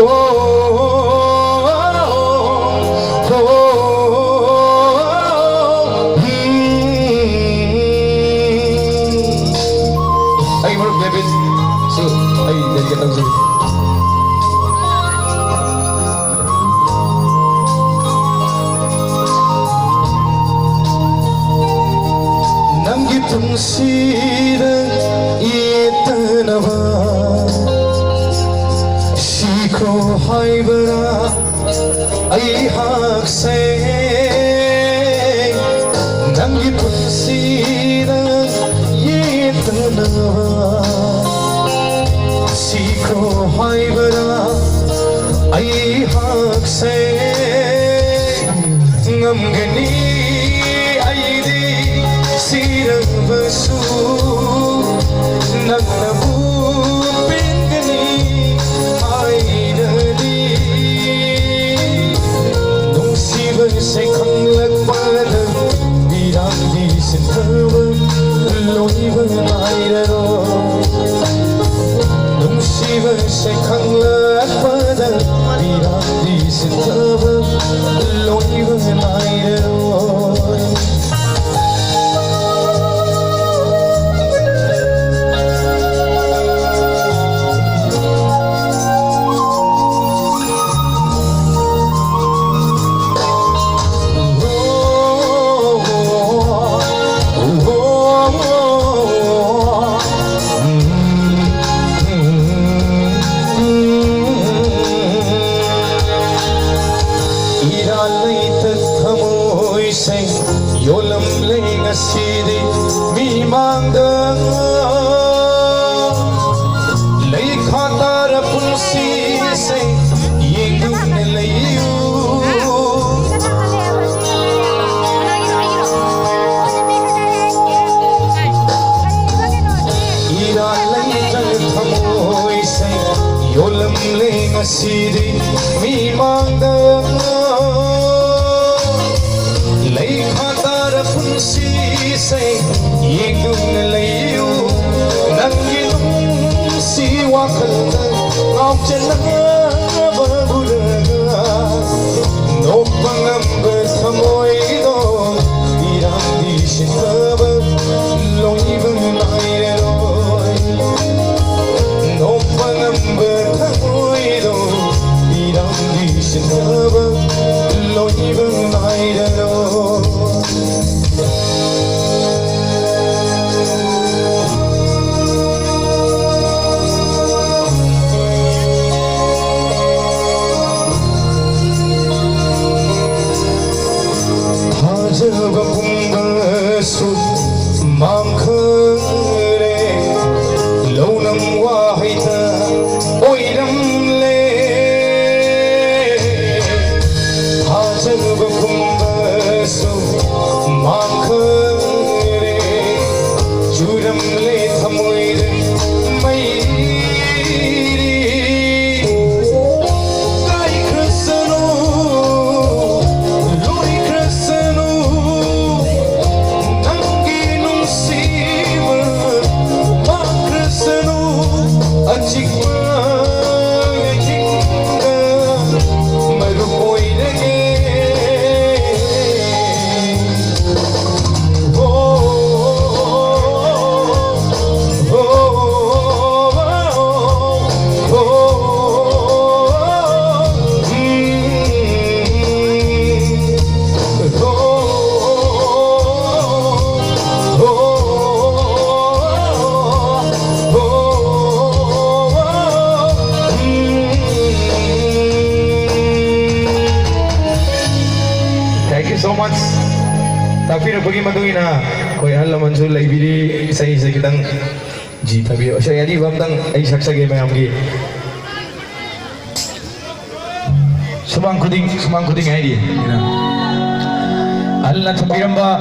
Ay, Mark David. So, ay, dedicated ako sa'yo. Nangitong sirang itanaba Siko haibara ay haksay Nangitong sirang itanaba Siko haibara ay haksay Ngamgani ay di sirang basu naglabupin gani ay nadi nung siba sa kanglagpanan birang di sintaban loiban ay daro nung siba sa kanglagpanan birang di sintaban loiban ay daro yolam leng asidi mi mangda lay khatar punsi se yengum ne layu ira lay jal thamoi se yolam leng asidi mi mangda lay khatar punsi se yengum ne layu nangilum si wakalna ngau chenanga baburaga no pangam berthamoi do irang di shinaba loibang nairero no pangam berthamoi do irang di shinaba loibang nairero Hajab kumbasu mangkhare launam wahita oiram le Hajab kumbasu mangkhare churam le thamoir mai so much. Tapi nak pergi matungin ha. Koi hal laman sul lagi bili saya kita ji tapi saya jadi bam tang ai saksa game amgi. Sumang kuding ai di. Allah thambiram ba